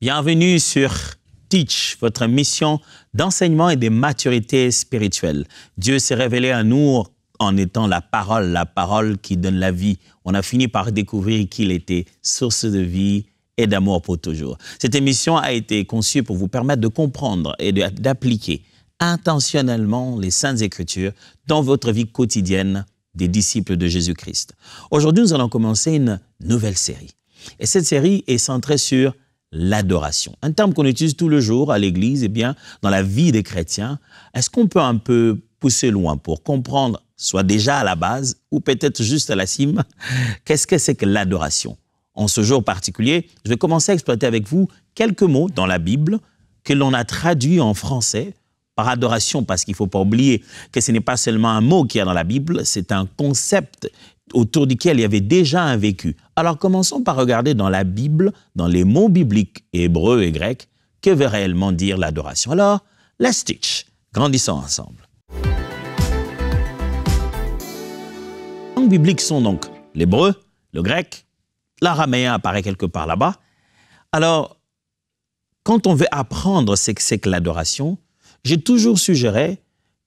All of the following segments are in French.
Bienvenue sur Teach, votre mission d'enseignement et de maturité spirituelle. Dieu s'est révélé à nous en étant la parole qui donne la vie. On a fini par découvrir qu'il était source de vie et d'amour pour toujours. Cette émission a été conçue pour vous permettre de comprendre et d'appliquer intentionnellement les Saintes Écritures dans votre vie quotidienne des disciples de Jésus-Christ. Aujourd'hui, nous allons commencer une nouvelle série. Et cette série est centrée sur l'adoration. Un terme qu'on utilise tout le jour à l'Église, eh bien, dans la vie des chrétiens. Est-ce qu'on peut un peu pousser loin pour comprendre, soit déjà à la base ou peut-être juste à la cime, qu'est-ce que c'est que l'adoration? En ce jour particulier, je vais commencer à exploiter avec vous quelques mots dans la Bible que l'on a traduits en français par adoration, parce qu'il ne faut pas oublier que ce n'est pas seulement un mot qu'il y a dans la Bible, c'est un concept autour duquel il y avait déjà un vécu. Alors commençons par regarder dans la Bible, dans les mots bibliques hébreux et grecs, que veut réellement dire l'adoration. Alors, let's teach. Grandissons ensemble. Les langues bibliques sont donc l'hébreu, le grec, l'araméen apparaît quelque part là-bas. Alors, quand on veut apprendre ce que c'est que l'adoration, j'ai toujours suggéré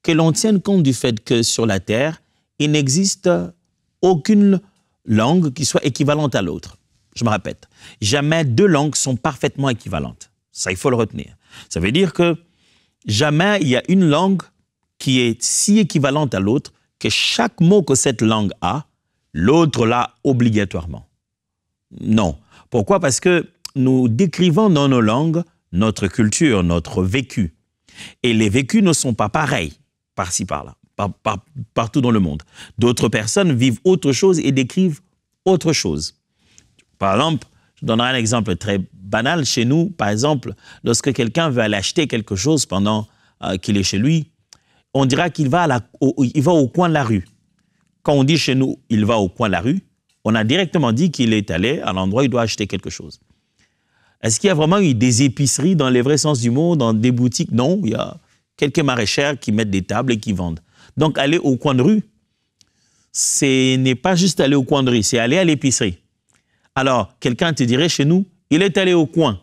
que l'on tienne compte du fait que sur la terre, il n'existe aucune langue qui soit équivalente à l'autre. Je me répète, jamais deux langues sont parfaitement équivalentes. Ça, il faut le retenir. Ça veut dire que jamais il y a une langue qui est si équivalente à l'autre que chaque mot que cette langue a, l'autre l'a obligatoirement. Non. Pourquoi? Parce que nous décrivons dans nos langues notre culture, notre vécu. Et les vécus ne sont pas pareils, par-ci, par-là. Partout dans le monde. D'autres personnes vivent autre chose et décrivent autre chose. Par exemple, je donnerai un exemple très banal. Chez nous, par exemple, lorsque quelqu'un veut aller acheter quelque chose pendant qu'il est chez lui, on dira qu'il va, il va au coin de la rue. Quand on dit chez nous, il va au coin de la rue, on a directement dit qu'il est allé à l'endroit où il doit acheter quelque chose. Est-ce qu'il y a vraiment eu des épiceries dans les vrais sens du mot, dans des boutiques? Non, il y a quelques maraîchères qui mettent des tables et qui vendent. Donc, aller au coin de rue, ce n'est pas juste aller au coin de rue, c'est aller à l'épicerie. Alors, quelqu'un te dirait chez nous, il est allé au coin.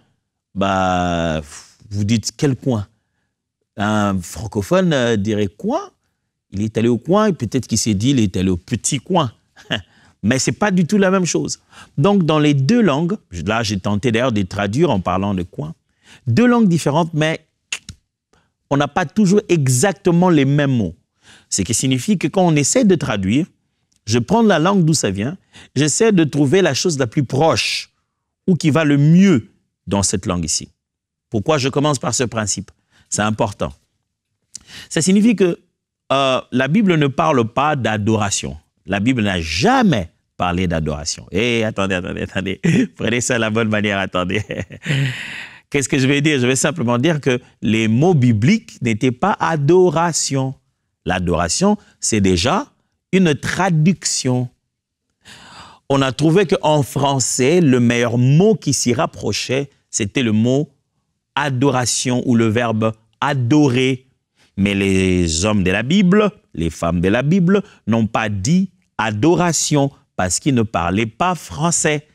Bah, vous dites quel coin? Un francophone dirait quoi? Il est allé au coin, et peut-être qu'il s'est dit, il est allé au petit coin. Mais ce n'est pas du tout la même chose. Donc, dans les deux langues, là, j'ai tenté d'ailleurs de traduire en parlant de coin, deux langues différentes, mais on n'a pas toujours exactement les mêmes mots. Ce qui signifie que quand on essaie de traduire, je prends la langue d'où ça vient, j'essaie de trouver la chose la plus proche ou qui va le mieux dans cette langue ici. Pourquoi je commence par ce principe? C'est important. Ça signifie que la Bible ne parle pas d'adoration. La Bible n'a jamais parlé d'adoration. Eh, attendez. Prenez ça de la bonne manière, attendez. Qu'est-ce que je vais dire? Je vais simplement dire que les mots bibliques n'étaient pas adoration. L'adoration, c'est déjà une traduction. On a trouvé qu'en français, le meilleur mot qui s'y rapprochait, c'était le mot adoration ou le verbe adorer. Mais les hommes de la Bible, les femmes de la Bible n'ont pas dit adoration parce qu'ils ne parlaient pas français.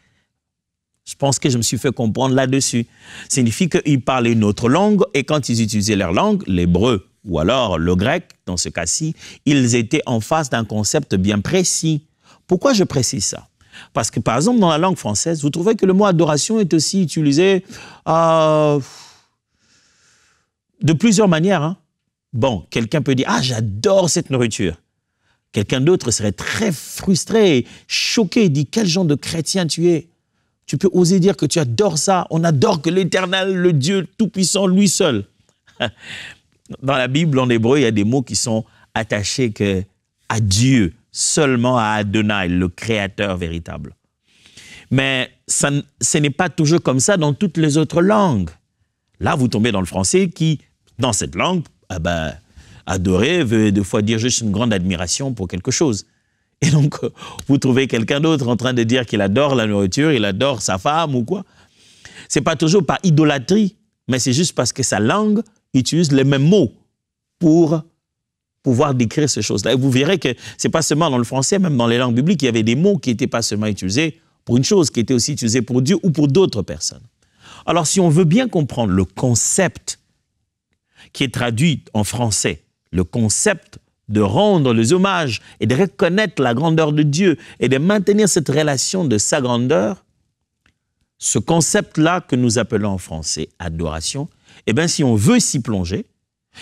Je pense que je me suis fait comprendre là-dessus. Ça signifie qu'ils parlaient une autre langue et quand ils utilisaient leur langue, l'hébreu ou alors le grec, dans ce cas-ci, ils étaient en face d'un concept bien précis. Pourquoi je précise ça? Parce que, par exemple, dans la langue française, vous trouvez que le mot adoration est aussi utilisé de plusieurs manières. Hein? Bon, quelqu'un peut dire « Ah, j'adore cette nourriture ». Quelqu'un d'autre serait très frustré, choqué, dit « Quel genre de chrétien tu es ?» Tu peux oser dire que tu adores ça. On adore que l'Éternel, le Dieu Tout-Puissant, lui seul. Dans la Bible, en hébreu, il y a des mots qui sont attachés à Dieu, seulement à Adonai, le Créateur véritable. Mais ce n'est pas toujours comme ça dans toutes les autres langues. Là, vous tombez dans le français qui, dans cette langue, adorer veut des fois dire juste une grande admiration pour quelque chose. Et donc, vous trouvez quelqu'un d'autre en train de dire qu'il adore la nourriture, il adore sa femme ou quoi. Ce n'est pas toujours par idolâtrie, mais c'est juste parce que sa langue utilise les mêmes mots pour pouvoir décrire ces choses-là. Et vous verrez que ce n'est pas seulement dans le français, même dans les langues bibliques, il y avait des mots qui n'étaient pas seulement utilisés pour une chose, qui étaient aussi utilisés pour Dieu ou pour d'autres personnes. Alors, si on veut bien comprendre le concept qui est traduit en français, le concept de rendre les hommages et de reconnaître la grandeur de Dieu et de maintenir cette relation de sa grandeur, ce concept-là que nous appelons en français adoration, eh bien, si on veut s'y plonger,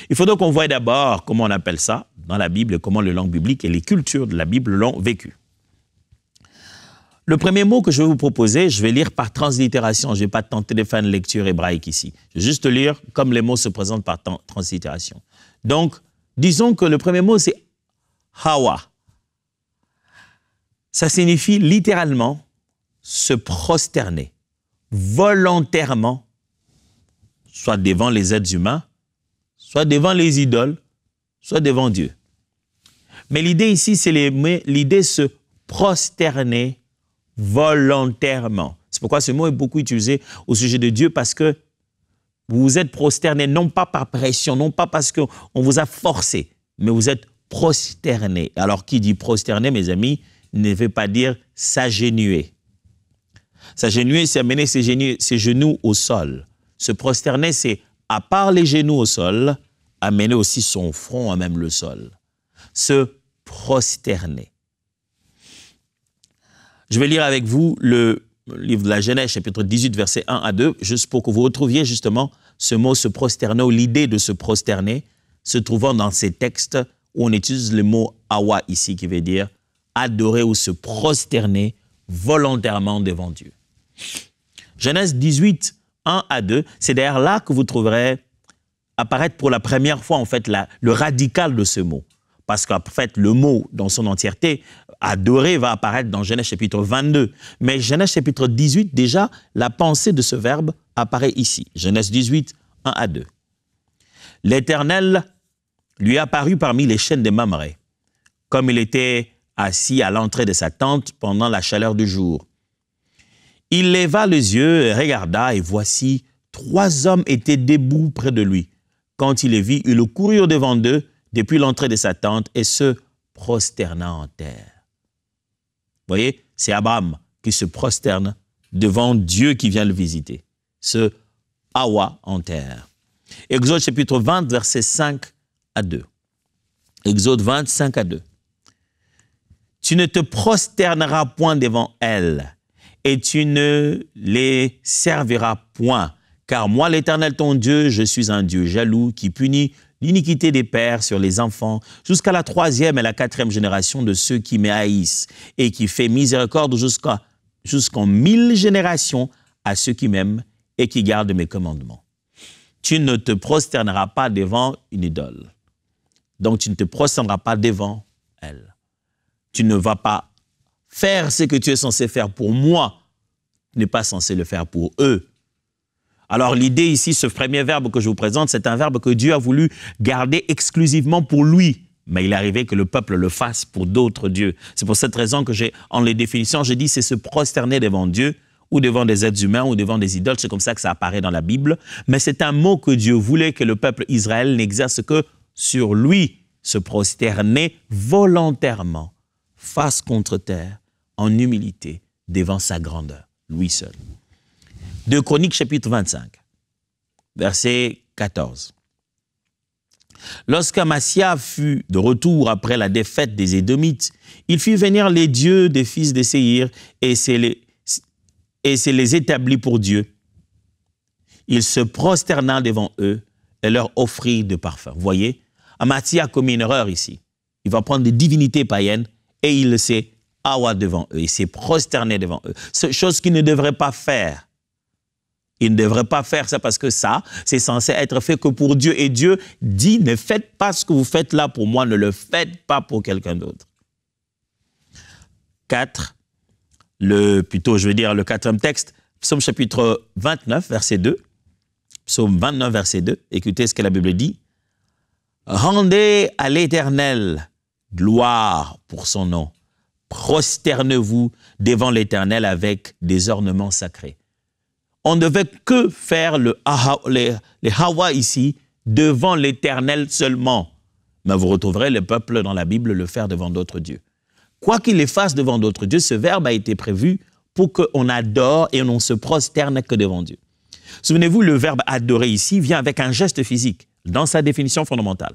il faut donc qu'on voie d'abord comment on appelle ça dans la Bible, comment les langues bibliques et les cultures de la Bible l'ont vécu. Le premier mot que je vais vous proposer, je vais lire par translittération. Je ne vais pas tenter de faire une lecture hébraïque ici. Je vais juste lire comme les mots se présentent par translittération. Donc, disons que le premier mot, c'est Hawa. Ça signifie littéralement se prosterner volontairement, soit devant les êtres humains, soit devant les idoles, soit devant Dieu. Mais l'idée ici, c'est l'idée se prosterner volontairement. C'est pourquoi ce mot est beaucoup utilisé au sujet de Dieu, parce que vous vous êtes prosterné, non pas par pression, non pas parce qu'on vous a forcé, mais vous êtes prosterné. Alors, qui dit prosterné, mes amis, ne veut pas dire s'agenouiller. S'agenouiller, c'est amener ses genoux au sol. Se prosterner, c'est, à part les genoux au sol, amener aussi son front à même le sol. Se prosterner. Je vais lire avec vous le livre de la Genèse, chapitre 18, versets 1 à 2, juste pour que vous retrouviez justement ce mot se prosterner, ou l'idée de se prosterner, se trouvant dans ces textes où on utilise le mot awa ici, qui veut dire adorer ou se prosterner volontairement devant Dieu. Genèse 18, 1 à 2, c'est d'ailleurs là que vous trouverez apparaître pour la première fois en fait le radical de ce mot. Parce qu'en fait, le mot dans son entièreté, adorer, va apparaître dans Genèse chapitre 22. Mais Genèse chapitre 18, déjà, la pensée de ce verbe apparaît ici. Genèse 18, 1 à 2. L'Éternel lui apparut parmi les chênes de Mamré, comme il était assis à l'entrée de sa tente pendant la chaleur du jour. Il leva les yeux et regarda, et voici, 3 hommes étaient debout près de lui. Quand il les vit, il courut au-devant d'eux depuis l'entrée de sa tente et se prosterna en terre. Vous voyez, c'est Abraham qui se prosterne devant Dieu qui vient le visiter. Se awa en terre. Exode chapitre 20, versets 5 à 2. Exode 20, 5 à 2. Tu ne te prosterneras point devant elles, et tu ne les serviras point, car moi, l'Éternel ton Dieu, je suis un Dieu jaloux qui punit l'iniquité des pères sur les enfants jusqu'à la 3e et la 4e génération de ceux qui me haïssent, et qui fait miséricorde jusqu'en 1000 générations à ceux qui m'aiment et qui gardent mes commandements. Tu ne te prosterneras pas devant une idole. Donc, tu ne te prosterneras pas devant elle. Tu ne vas pas faire ce que tu es censé faire pour moi. Tu n'es pas censé le faire pour eux. Alors, l'idée ici, ce premier verbe que je vous présente, c'est un verbe que Dieu a voulu garder exclusivement pour lui. Mais il est arrivé que le peuple le fasse pour d'autres dieux. C'est pour cette raison que en les définitions, j'ai dit c'est se prosterner devant Dieu ou devant des êtres humains ou devant des idoles. C'est comme ça que ça apparaît dans la Bible. Mais c'est un mot que Dieu voulait que le peuple Israël n'exerce que sur lui, se prosterner volontairement, face contre terre, en humilité, devant sa grandeur, lui seul. 2 Chroniques, chapitre 25, verset 14. Lorsqu'Amassia fut de retour après la défaite des Édomites, il fit venir les dieux des fils de Séhir et se les établit pour Dieu. Il se prosterna devant eux et leur offrit de parfums. Vous voyez, Amassia a commis une erreur ici. Il va prendre des divinités païennes et il s'est awa devant eux, il s'est prosterné devant eux. C'est chose qu'il ne devrait pas faire. Il ne devrait pas faire ça parce que ça, c'est censé être fait que pour Dieu. Et Dieu dit, ne faites pas ce que vous faites là pour moi, ne le faites pas pour quelqu'un d'autre. 4, le 4e texte, Psaume chapitre 29, verset 2. Psaume 29, verset 2. Écoutez ce que la Bible dit. Rendez à l'Éternel gloire pour son nom. Prosternez-vous devant l'Éternel avec des ornements sacrés. On ne devait que faire les hawa ici devant l'Éternel seulement. Mais vous retrouverez le peuple dans la Bible le faire devant d'autres dieux. Quoi qu'il les fasse devant d'autres dieux, ce verbe a été prévu pour qu'on adore et on ne se prosterne que devant Dieu. Souvenez-vous, le verbe adorer ici vient avec un geste physique, dans sa définition fondamentale.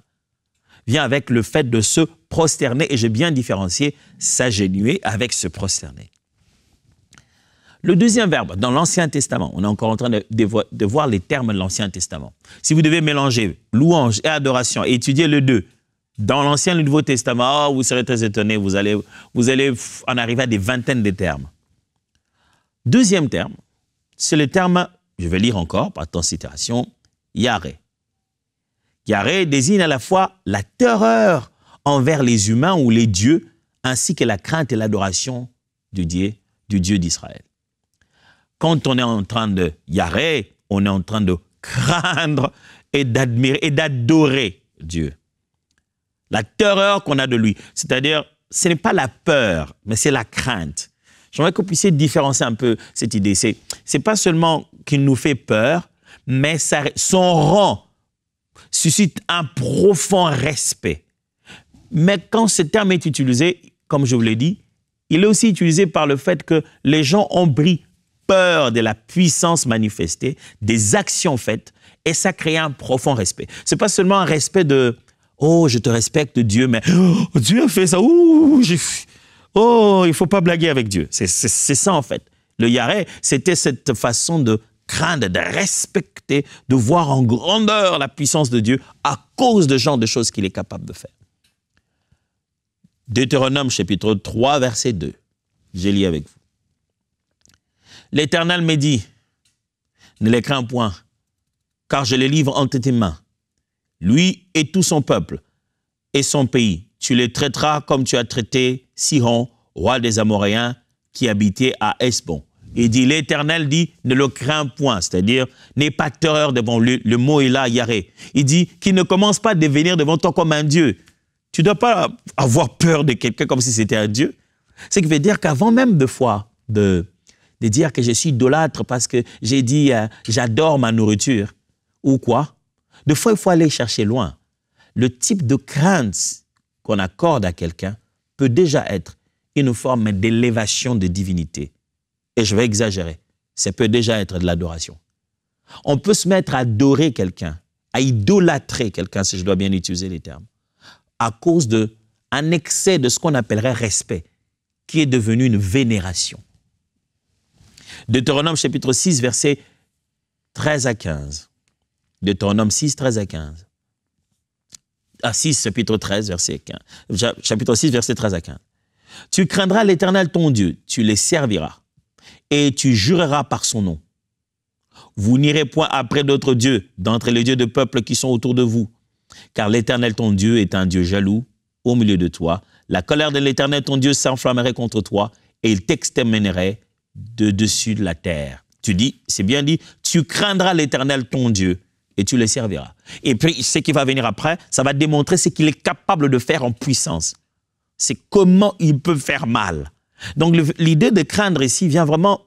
Vient avec le fait de se prosterner, et j'ai bien différencié s'agenouiller avec se prosterner. Le deuxième verbe, dans l'Ancien Testament, on est encore en train de voir les termes de l'Ancien Testament. Si vous devez mélanger louange et adoration et étudier les deux, dans l'Ancien et le Nouveau Testament, vous serez très étonnés, vous allez en arriver à des vingtaines de termes. Deuxième terme, c'est le terme, je vais lire encore par translittération, Yareh. Yareh désigne à la fois la terreur envers les humains ou les dieux, ainsi que la crainte et l'adoration du Dieu d'Israël. Quand on est en train de Yareh, on est en train de craindre et d'admirer et d'adorer Dieu. La terreur qu'on a de lui, c'est-à-dire, ce n'est pas la peur, mais c'est la crainte. J'aimerais que vous puissiez différencier un peu cette idée. C'est pas seulement qu'il nous fait peur, mais son rang suscite un profond respect. Mais quand ce terme est utilisé, comme je vous l'ai dit, il est aussi utilisé par le fait que les gens ont pris peur de la puissance manifestée, des actions faites, et ça crée un profond respect. Ce n'est pas seulement un respect de « Oh, je te respecte Dieu, mais oh, Dieu a fait ça, ouh, oh, il ne faut pas blaguer avec Dieu. » C'est ça en fait. Le Yareh, c'était cette façon de craindre, de respecter, de voir en grandeur la puissance de Dieu à cause de genre de choses qu'il est capable de faire. Deutéronome chapitre 3, verset 2. Je lis avec vous. L'Éternel me dit, ne les crains point, car je les livre entre tes mains. Lui et tout son peuple et son pays, tu les traiteras comme tu as traité Sihon, roi des Amoréens, qui habitait à Hesbon. Il dit, l'Éternel dit, ne le crains point, c'est-à-dire, n'aie pas terreur devant lui. Le mot est là, Yareh. Il dit qu'il ne commence pas à devenir devant toi comme un Dieu. Tu ne dois pas avoir peur de quelqu'un comme si c'était un Dieu. Ce qui veut dire qu'avant même de dire que je suis idolâtre parce que j'ai dit j'adore ma nourriture ou quoi, des fois il faut aller chercher loin. Le type de crainte qu'on accorde à quelqu'un peut déjà être une forme d'élévation de divinité. Et je vais exagérer, ça peut déjà être de l'adoration. On peut se mettre à adorer quelqu'un, à idolâtrer quelqu'un, si je dois bien utiliser les termes, à cause d'un excès de ce qu'on appellerait respect, qui est devenu une vénération. Deutéronome chapitre 6, versets 13 à 15. Deutéronome 6, 13 à 15. Ah, 6, chapitre 13, verset 15. Chapitre 6, verset 13 à 15. Tu craindras l'Éternel ton Dieu, tu les serviras, et tu jureras par son nom. Vous n'irez point après d'autres dieux, d'entre les dieux de peuples qui sont autour de vous, car l'Éternel ton Dieu est un Dieu jaloux au milieu de toi. La colère de l'Éternel ton Dieu s'enflammerait contre toi, et il t'exterminerait de dessus de la terre. Tu dis, c'est bien dit, tu craindras l'Éternel ton Dieu et tu le serviras. Et puis, ce qui va venir après, ça va démontrer ce qu'il est capable de faire en puissance. C'est comment il peut faire mal. Donc, l'idée de craindre ici vient vraiment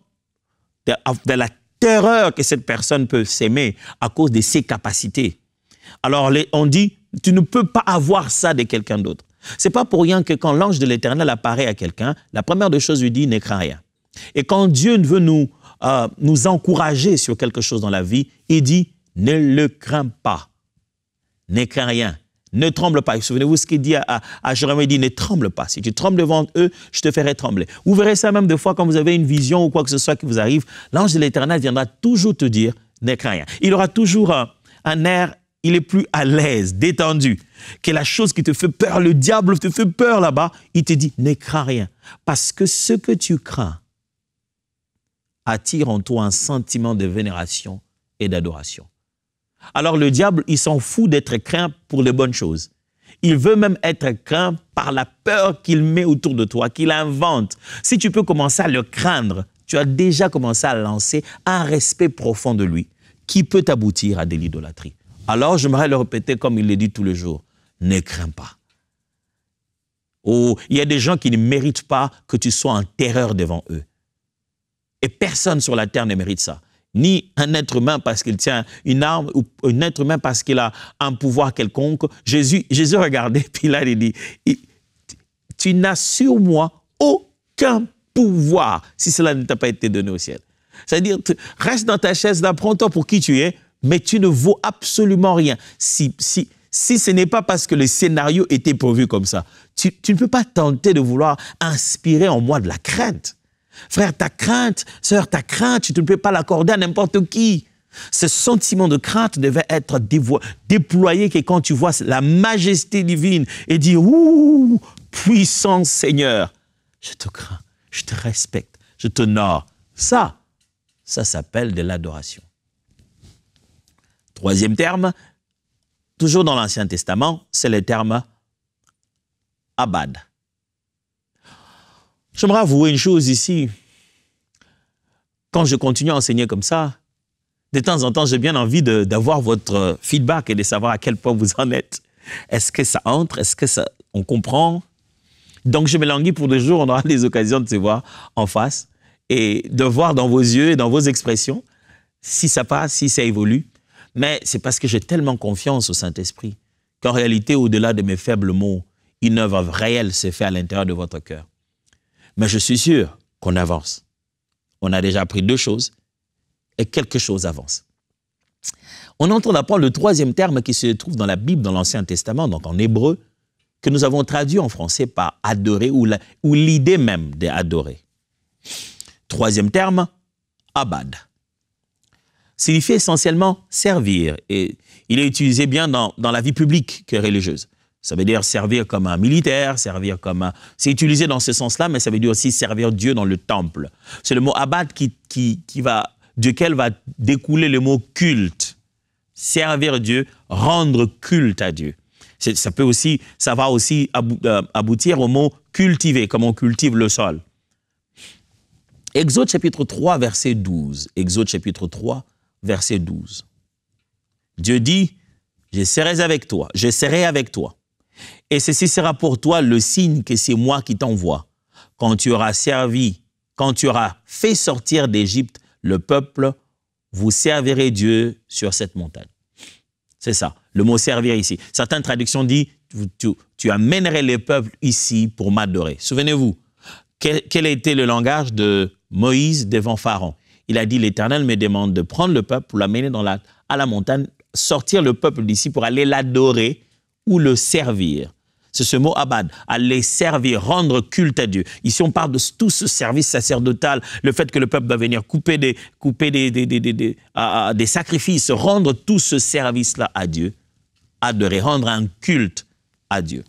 de la terreur que cette personne peut s'aimer à cause de ses capacités. Alors, on dit, tu ne peux pas avoir ça de quelqu'un d'autre. C'est pas pour rien que quand l'ange de l'Éternel apparaît à quelqu'un, la première des choses lui dit, ne crains rien. Et quand Dieu veut nous encourager sur quelque chose dans la vie, il dit, ne le crains pas, ne crains rien, ne tremble pas. Souvenez-vous ce qu'il dit à Jérémie, il dit, ne tremble pas. Si tu trembles devant eux, je te ferai trembler. Vous verrez ça même des fois quand vous avez une vision ou quoi que ce soit qui vous arrive, l'ange de l'Éternel viendra toujours te dire, ne crains rien. Il aura toujours un air, il est plus à l'aise, détendu, que la chose qui te fait peur, le diable te fait peur là-bas, il te dit, ne crains rien. Parce que ce que tu crains attire en toi un sentiment de vénération et d'adoration. Alors le diable, il s'en fout d'être craint pour les bonnes choses. Il veut même être craint par la peur qu'il met autour de toi, qu'il invente. Si tu peux commencer à le craindre, tu as déjà commencé à lancer un respect profond de lui qui peut aboutir à de l'idolâtrie. Alors j'aimerais le répéter comme il le dit tous les jours, ne crains pas. Oh, il y a des gens qui ne méritent pas que tu sois en terreur devant eux. Et personne sur la terre ne mérite ça. Ni un être humain parce qu'il tient une arme, ou un être humain parce qu'il a un pouvoir quelconque. Jésus regardait, puis là, il dit, tu n'as sur moi aucun pouvoir si cela ne t'a pas été donné au ciel. C'est-à-dire, reste dans ta chaise là, prends-toi pour qui tu es, mais tu ne vaux absolument rien. Si ce n'est pas parce que le scénario était prévu comme ça, tu ne peux pas tenter de vouloir inspirer en moi de la crainte. Frère, ta crainte, sœur, ta crainte, tu ne peux pas l'accorder à n'importe qui. Ce sentiment de crainte devait être déployé que quand tu vois la majesté divine et dire « Ouh, puissant Seigneur, je te crains, je te respecte, je t'honore. » Ça s'appelle de l'adoration. Troisième terme, toujours dans l'Ancien Testament, c'est le terme « abad ». J'aimerais avouer une chose ici. Quand je continue à enseigner comme ça, de temps en temps, j'ai bien envie d'avoir votre feedback et de savoir à quel point vous en êtes. Est-ce que ça entre? Est-ce que on comprend? Donc, je me languis pour 2 jours. On aura des occasions de se voir en face et de voir dans vos yeux et dans vos expressions si ça passe, si ça évolue. Mais c'est parce que j'ai tellement confiance au Saint-Esprit qu'en réalité, au-delà de mes faibles mots, une œuvre réelle s'est faite à l'intérieur de votre cœur. Mais je suis sûr qu'on avance. On a déjà appris 2 choses et quelque chose avance. On est en train d'apprendre le 3e terme qui se trouve dans la Bible, dans l'Ancien Testament, donc en hébreu, que nous avons traduit en français par adorer ou l'idée même d'adorer. 3e terme, abad. Signifie essentiellement servir et il est utilisé bien dans la vie publique que religieuse. Ça veut dire servir comme un militaire, servir comme un... C'est utilisé dans ce sens-là, mais ça veut dire aussi servir Dieu dans le temple. C'est le mot abad duquel va découler le mot culte. Servir Dieu, rendre culte à Dieu. Ça va aussi aboutir au mot cultiver, comme on cultive le sol. Exode chapitre 3, verset 12. Exode chapitre 3, verset 12. Dieu dit, je serai avec toi. Et ceci sera pour toi le signe que c'est moi qui t'envoie. Quand tu auras fait sortir d'Égypte le peuple, vous servirez Dieu sur cette montagne. C'est ça, le mot servir ici. Certaines traductions disent, tu amènerais les peuples ici pour m'adorer. Souvenez-vous, quel a été le langage de Moïse devant Pharaon? Il a dit, l'Éternel me demande de prendre le peuple pour l'amener à la montagne, sortir le peuple d'ici pour aller l'adorer ou le servir. C'est ce mot abad, aller servir, rendre culte à Dieu. Ici, on parle de tout ce service sacerdotal, le fait que le peuple doit venir couper des sacrifices, rendre tout ce service-là à Dieu, adorer, rendre un culte à Dieu.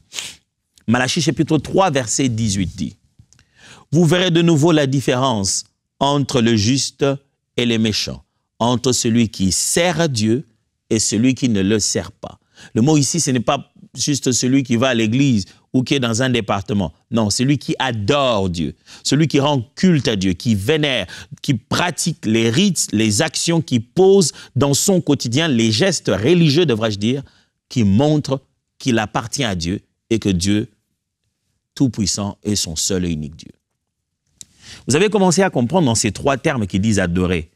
Malachie chapitre 3, verset 18 dit, « Vous verrez de nouveau la différence entre le juste et le méchant, entre celui qui sert à Dieu et celui qui ne le sert pas. » Le mot ici, ce n'est pas juste celui qui va à l'église ou qui est dans un département. Non, celui qui adore Dieu, celui qui rend culte à Dieu, qui vénère, qui pratique les rites, les actions, qui pose dans son quotidien les gestes religieux, devrais-je dire, qui montrent qu'il appartient à Dieu et que Dieu, tout-puissant, est son seul et unique Dieu. Vous avez commencé à comprendre dans ces 3 termes qui disent adorer,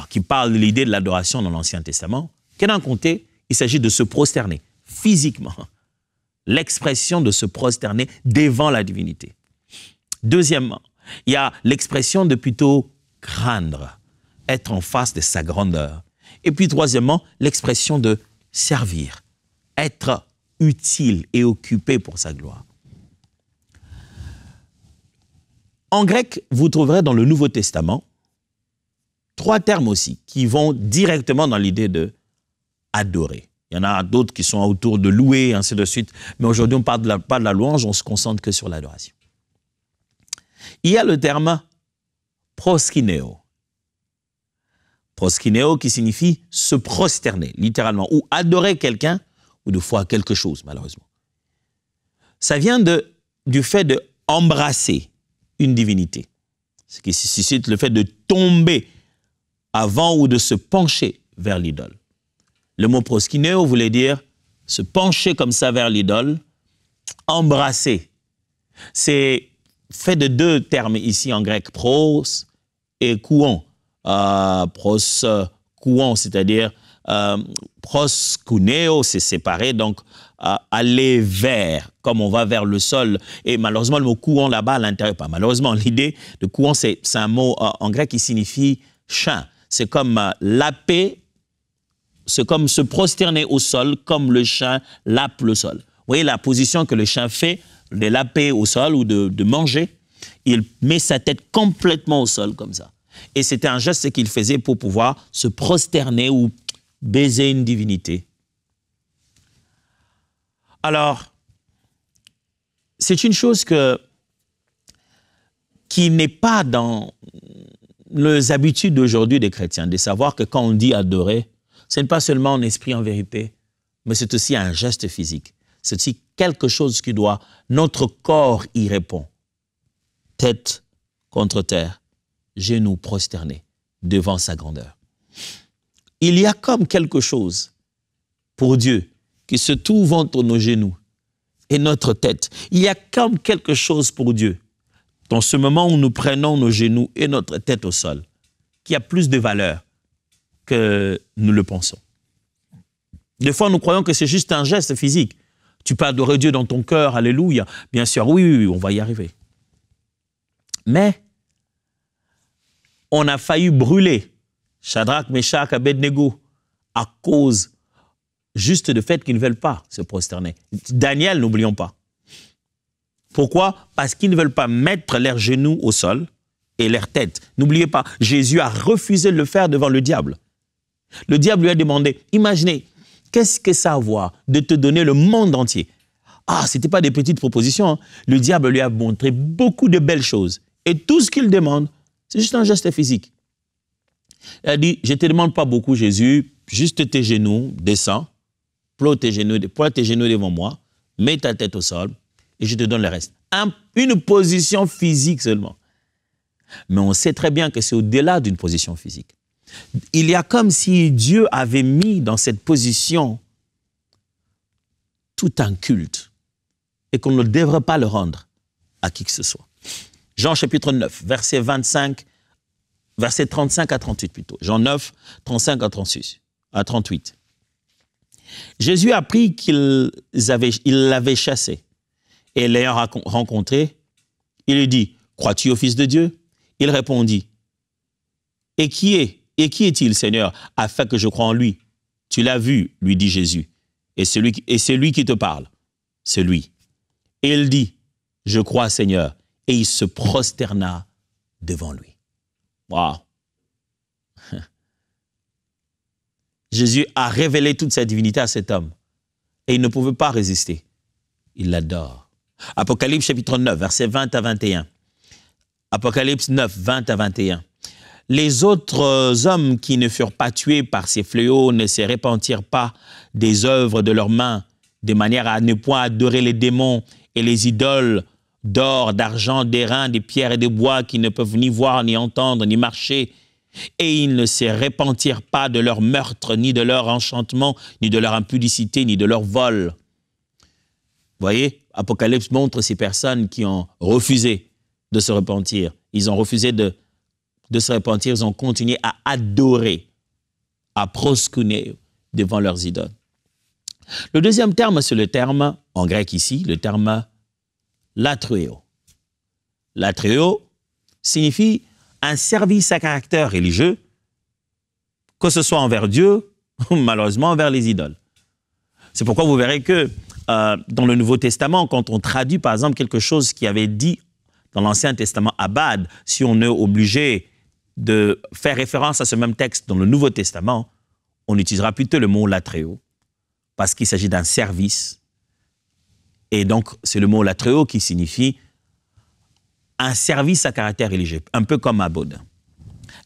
qui parlent de l'idée de l'adoration dans l'Ancien Testament, que d'un côté, il s'agit de se prosterner physiquement, l'expression de se prosterner devant la divinité. Deuxièmement, il y a l'expression de plutôt craindre, être en face de sa grandeur. Et puis troisièmement, l'expression de servir, être utile et occupé pour sa gloire. En grec, vous trouverez dans le Nouveau Testament 3 termes aussi qui vont directement dans l'idée de adorer. Il y en a d'autres qui sont autour de louer, ainsi de suite. Mais aujourd'hui, on ne parle pas de la louange, on se concentre que sur l'adoration. Il y a le terme proskineo. Proskineo qui signifie se prosterner, littéralement, ou adorer quelqu'un, ou de fois quelque chose, malheureusement. Ça vient du fait d'embrasser une divinité, ce qui suscite le fait de tomber avant ou de se pencher vers l'idole. Le mot proskineo voulait dire se pencher comme ça vers l'idole, embrasser. C'est fait de 2 termes ici en grec, pros et kouon. Pros, kouon, c'est-à-dire proskuneo, c'est séparé, donc aller vers, comme on va vers le sol. Et malheureusement, le mot courant là-bas à l'intérieur, pas malheureusement, l'idée de courant, c'est un mot en grec qui signifie chien. C'est comme laper, c'est comme se prosterner au sol, comme le chien lape le sol. Vous voyez la position que le chien fait, de laper au sol ou de manger. Il met sa tête complètement au sol comme ça. Et c'était un geste qu'il faisait pour pouvoir se prosterner ou baiser une divinité. Alors, c'est une chose qui n'est pas dans les habitudes d'aujourd'hui des chrétiens, de savoir que quand on dit adorer, ce n'est pas seulement en esprit, en vérité, mais c'est aussi un geste physique. C'est aussi quelque chose qui doit, notre corps y répond. Tête contre terre, genoux prosternés devant sa grandeur. Il y a comme quelque chose pour Dieu qui se trouve entre nos genoux et notre tête. Il y a comme quelque chose pour Dieu dans ce moment où nous prenons nos genoux et notre tête au sol, qui a plus de valeur que nous le pensons. Des fois, nous croyons que c'est juste un geste physique. Tu peux adorer Dieu dans ton cœur, alléluia. Bien sûr, oui, on va y arriver. Mais on a failli brûler Shadrach, Meshach, Abednego à cause juste du fait qu'ils ne veulent pas se prosterner. Daniel, n'oublions pas. Pourquoi? Parce qu'ils ne veulent pas mettre leurs genoux au sol et leur tête. N'oubliez pas, Jésus a refusé de le faire devant le diable. Le diable lui a demandé, imaginez, qu'est-ce que ça a à voir de te donner le monde entier? Ah, ce n'était pas des petites propositions. Hein. Le diable lui a montré beaucoup de belles choses. Et tout ce qu'il demande, c'est juste un geste physique. Il a dit, je ne te demande pas beaucoup, Jésus, juste tes genoux, descends, ploie tes genoux devant moi, mets ta tête au sol, et je te donne le reste. Une position physique seulement. Mais on sait très bien que c'est au-delà d'une position physique. Il y a comme si Dieu avait mis dans cette position tout un culte et qu'on ne devrait pas le rendre à qui que ce soit. Jean chapitre 9, verset 35 à 38 plutôt. Jean 9, 35 à 38. Jésus apprit qu'il l'avait chassé. Et l'ayant rencontré, il lui dit, « Crois-tu au Fils de Dieu ?» Il répondit, « Et qui est-il, Seigneur, afin que je croie en lui ?» « Tu l'as vu, lui dit Jésus, et c'est lui qui te parle, c'est lui. Et il dit, « Je crois, Seigneur. » Et il se prosterna devant lui. Waouh! Jésus a révélé toute sa divinité à cet homme. Et il ne pouvait pas résister. Il l'adore. Apocalypse chapitre 9, versets 20 à 21. Apocalypse 9, 20 à 21. Les autres hommes qui ne furent pas tués par ces fléaux ne se repentirent pas des œuvres de leurs mains, de manière à ne point adorer les démons et les idoles d'or, d'argent, d'airain, de pierres et de bois qui ne peuvent ni voir, ni entendre, ni marcher. Et ils ne se repentirent pas de leur meurtre, ni de leur enchantement, ni de leur impudicité, ni de leur vol. Vous voyez, Apocalypse montre ces personnes qui ont refusé de se repentir. Ils ont refusé de se repentir, ils ont continué à adorer, à proskuner devant leurs idoles. Le deuxième terme, c'est le terme, en grec ici, le terme latréo. Latréo signifie un service à caractère religieux, que ce soit envers Dieu ou malheureusement envers les idoles. C'est pourquoi vous verrez que dans le Nouveau Testament, quand on traduit par exemple quelque chose qui avait dit dans l'Ancien Testament Abad, si on est obligé de faire référence à ce même texte dans le Nouveau Testament, on utilisera plutôt le mot latréo, parce qu'il s'agit d'un service. Et donc, c'est le mot latréo qui signifie un service à caractère religieux, un peu comme abod.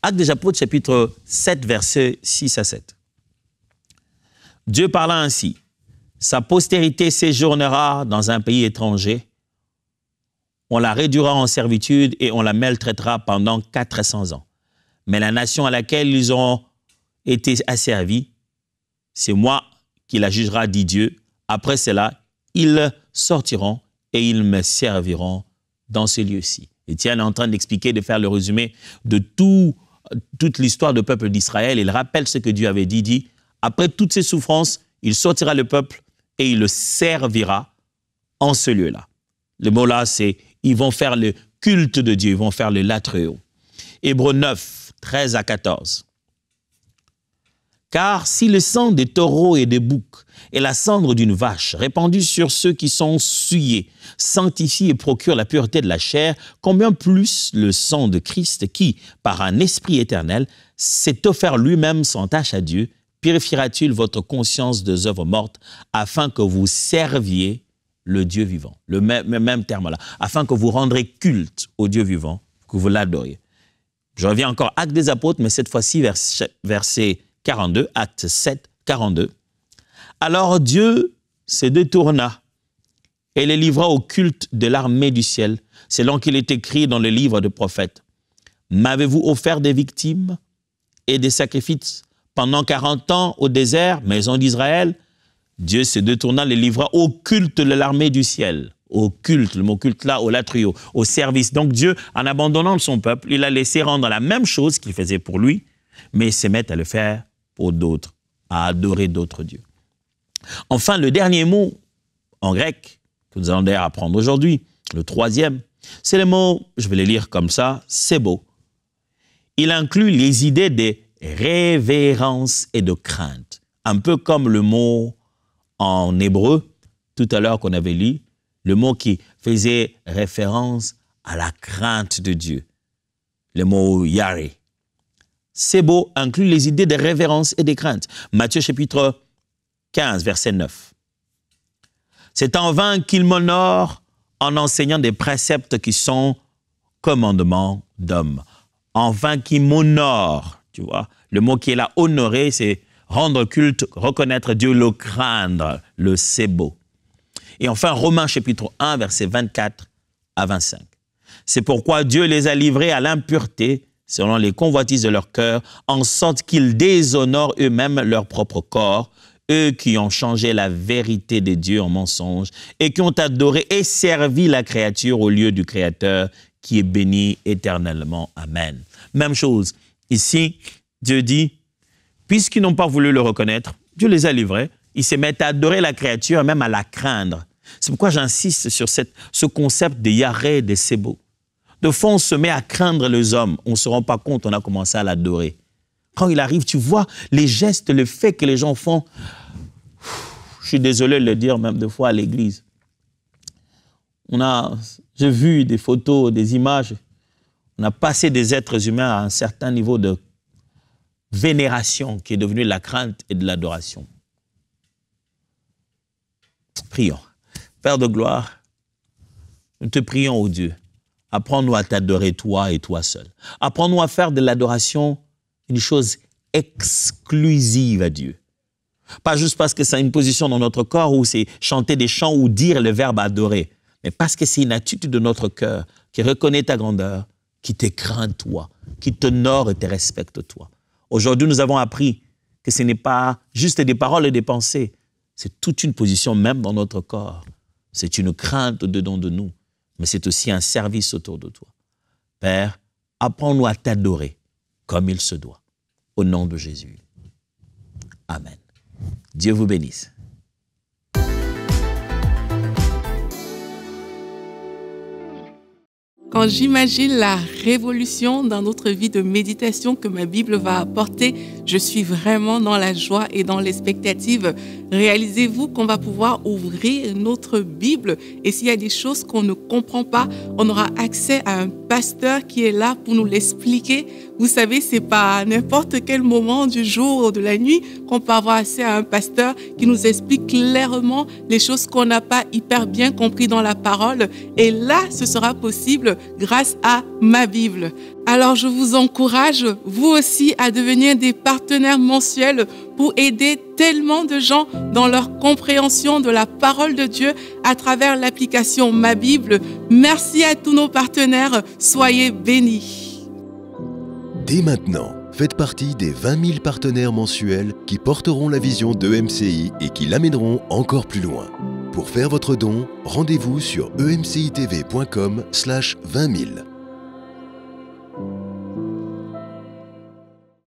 Actes des Apôtres, chapitre 7, versets 6 à 7. Dieu parla ainsi, « Sa postérité séjournera dans un pays étranger, on la réduira en servitude et on la maltraitera pendant 400 ans. Mais la nation à laquelle ils ont été asservis, c'est moi qui la jugera, dit Dieu. Après cela, ils sortiront et ils me serviront dans ce lieu-ci. » Étienne est en train d'expliquer, de faire le résumé de toute l'histoire du peuple d'Israël. Il rappelle ce que Dieu avait dit, Après toutes ces souffrances, il sortira le peuple et il le servira en ce lieu-là. Le mot là, c'est ils vont faire le culte de Dieu, ils vont faire le latréo. Hébreux 9, 13 à 14. Car si le sang des taureaux et des boucs et la cendre d'une vache répandue sur ceux qui sont souillés sanctifie et procure la pureté de la chair, combien plus le sang de Christ qui, par un esprit éternel, s'est offert lui-même sans tache à Dieu, purifiera-t-il votre conscience des œuvres mortes afin que vous serviez le Dieu vivant. Le même terme là, afin que vous rendrez culte au Dieu vivant, que vous l'adoriez. Je reviens encore, Actes des Apôtres, mais cette fois-ci, verset 42, Acte 7, 42. Alors Dieu se détourna et les livra au culte de l'armée du ciel, selon qu'il est écrit dans le livre de prophètes. M'avez-vous offert des victimes et des sacrifices pendant 40 ans au désert, maison d'Israël? Dieu se détourna, les livra au culte de l'armée du ciel. Au culte, le mot culte là, au latrio, au service. Donc Dieu, en abandonnant son peuple, il a laissé rendre la même chose qu'il faisait pour lui, mais il se met à le faire pour d'autres, à adorer d'autres dieux. Enfin, le dernier mot en grec que nous allons d'ailleurs apprendre aujourd'hui, le troisième, c'est le mot, je vais le lire comme ça, c'est beau. Il inclut les idées de révérence et de crainte, un peu comme le mot en hébreu, tout à l'heure qu'on avait lu, le mot qui faisait référence à la crainte de Dieu, le mot Yahweh. C'est beau inclut les idées de révérence et de crainte. Matthieu chapitre 15, verset 9. C'est en vain qu'il m'honore en enseignant des préceptes qui sont commandements d'hommes. En vain qu'il m'honore, tu vois. Le mot qui est là, honorer, c'est rendre culte, reconnaître Dieu, le craindre, le c'est beau. Et enfin, Romains chapitre 1, verset 24 à 25. C'est pourquoi Dieu les a livrés à l'impureté, selon les convoitises de leur cœur, en sorte qu'ils déshonorent eux-mêmes leur propre corps, eux qui ont changé la vérité de Dieu en mensonge et qui ont adoré et servi la créature au lieu du Créateur qui est béni éternellement. Amen. Même chose. Ici, Dieu dit, puisqu'ils n'ont pas voulu le reconnaître, Dieu les a livrés. Ils se mettent à adorer la créature, même à la craindre. C'est pourquoi j'insiste sur ce concept de Yahweh, de Sebo. De fond, on se met à craindre les hommes. On ne se rend pas compte, on a commencé à l'adorer. Quand il arrive, tu vois les gestes, le fait que les gens font. Je suis désolé de le dire, même des fois à l'église. J'ai vu des photos, des images. On a passé des êtres humains à un certain niveau de vénération qui est devenu la crainte et de l'adoration. Prions. Père de gloire, nous te prions, ô Dieu. Apprends-nous à t'adorer toi et toi seul. Apprends-nous à faire de l'adoration une chose exclusive à Dieu. Pas juste parce que c'est une position dans notre corps où c'est chanter des chants ou dire le verbe adorer, mais parce que c'est une attitude de notre cœur qui reconnaît ta grandeur, qui te craint toi, qui t'honore et te respecte toi. Aujourd'hui, nous avons appris que ce n'est pas juste des paroles et des pensées, c'est toute une position même dans notre corps. C'est une crainte dedans de nous, mais c'est aussi un service autour de toi. Père, apprends-nous à t'adorer comme il se doit. Au nom de Jésus. Amen. Dieu vous bénisse. Quand j'imagine la révolution dans notre vie de méditation que ma Bible va apporter, je suis vraiment dans la joie et dans l'expectative. Réalisez-vous qu'on va pouvoir ouvrir notre Bible et s'il y a des choses qu'on ne comprend pas, on aura accès à un pasteur qui est là pour nous l'expliquer. Vous savez, c'est pas à n'importe quel moment du jour ou de la nuit qu'on peut avoir accès à un pasteur qui nous explique clairement les choses qu'on n'a pas hyper bien compris dans la parole. Et là, ce sera possible grâce à ma Bible. Alors, je vous encourage, vous aussi, à devenir des partenaires mensuels pour aider tellement de gens dans leur compréhension de la parole de Dieu à travers l'application Ma Bible. Merci à tous nos partenaires. Soyez bénis. Dès maintenant, faites partie des 20 000 partenaires mensuels qui porteront la vision d'EMCI et qui l'amèneront encore plus loin. Pour faire votre don, rendez-vous sur emcitv.com/20 000.